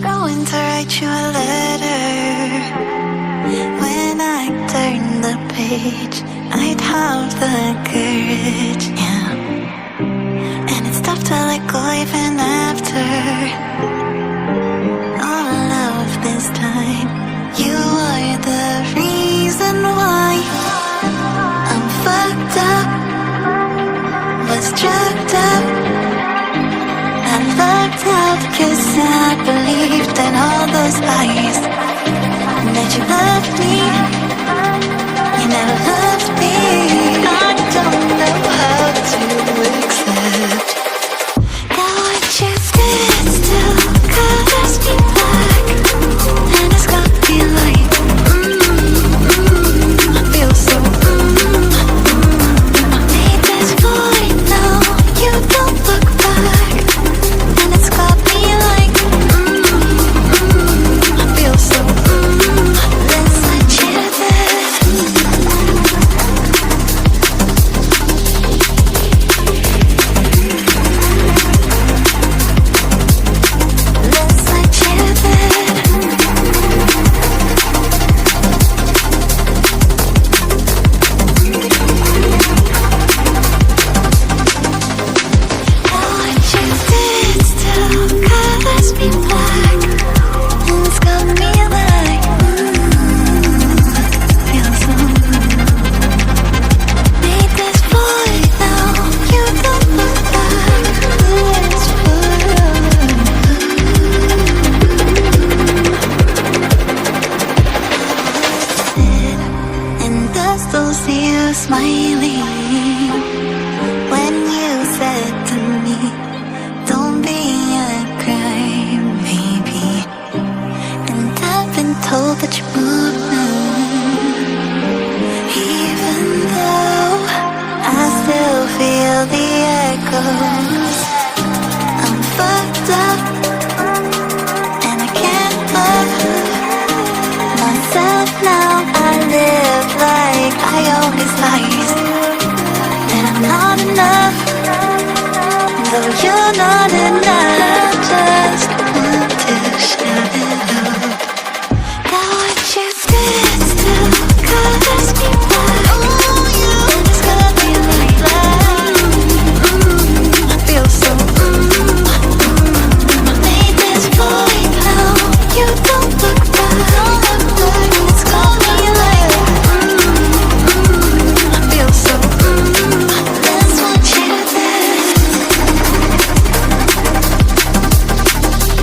going to write you a letter. When I turn the page, I'd have the courage, yeah. And it's tough to let go even after all of this time. You are the reason why I'm fucked up, was drugged up. I lucked out 'cause I believed in all those lies, that you loved me, you never loved me. I don't know how to accept that what you did still colors me black, and it's got me like, I feel so, I made this void now, you don't look back, and it's got me like, I feel so, let's let you live. Let's let you live. What you did still colors me black, and it's got me like, feel so. Made this void now, you don't look back. It's and I still see you smiling when you said to me, don't be a crime, baby. And I've been told that you moved now, even though I still feel the echoes. I'm fucked up, and I can't love myself now. I live like I always lies, and I'm not enough, though you're not enough.